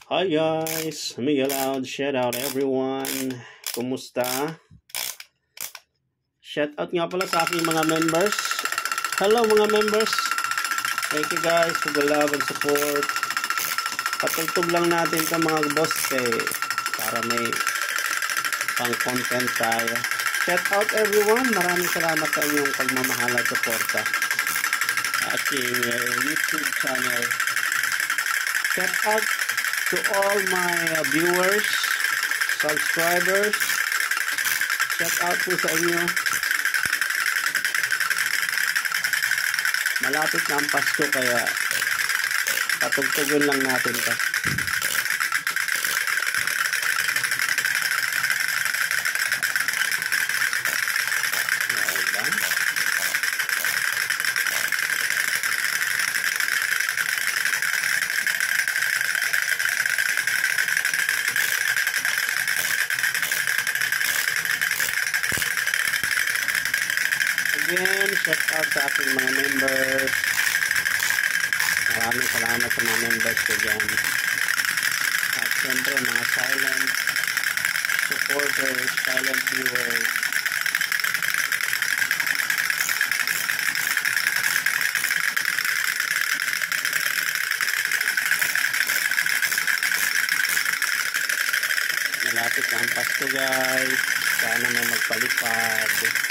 Hi guys, Miguel out, shout out everyone. Kumusta? Shout out nga pala sa aking mga members. Hello mga members. Thank you guys for the love and support. Patugtog lang natin ito mga boss para may pang content tayo. Shout out everyone. Maraming salamat sa inyong pagmamahal at suporta sa aking YouTube channel. Shout out to all my viewers, subscribers. Shout out po sa inyo. Malapit na ang Pasko kaya patugtugon lang natin ito. Again, shout out sa aking mga members. Maraming salamat sa mga members ko dyan. At siyempre mga silent supporters, silent viewers. Malapit na ang Pasko guys. Sana may magpalipad.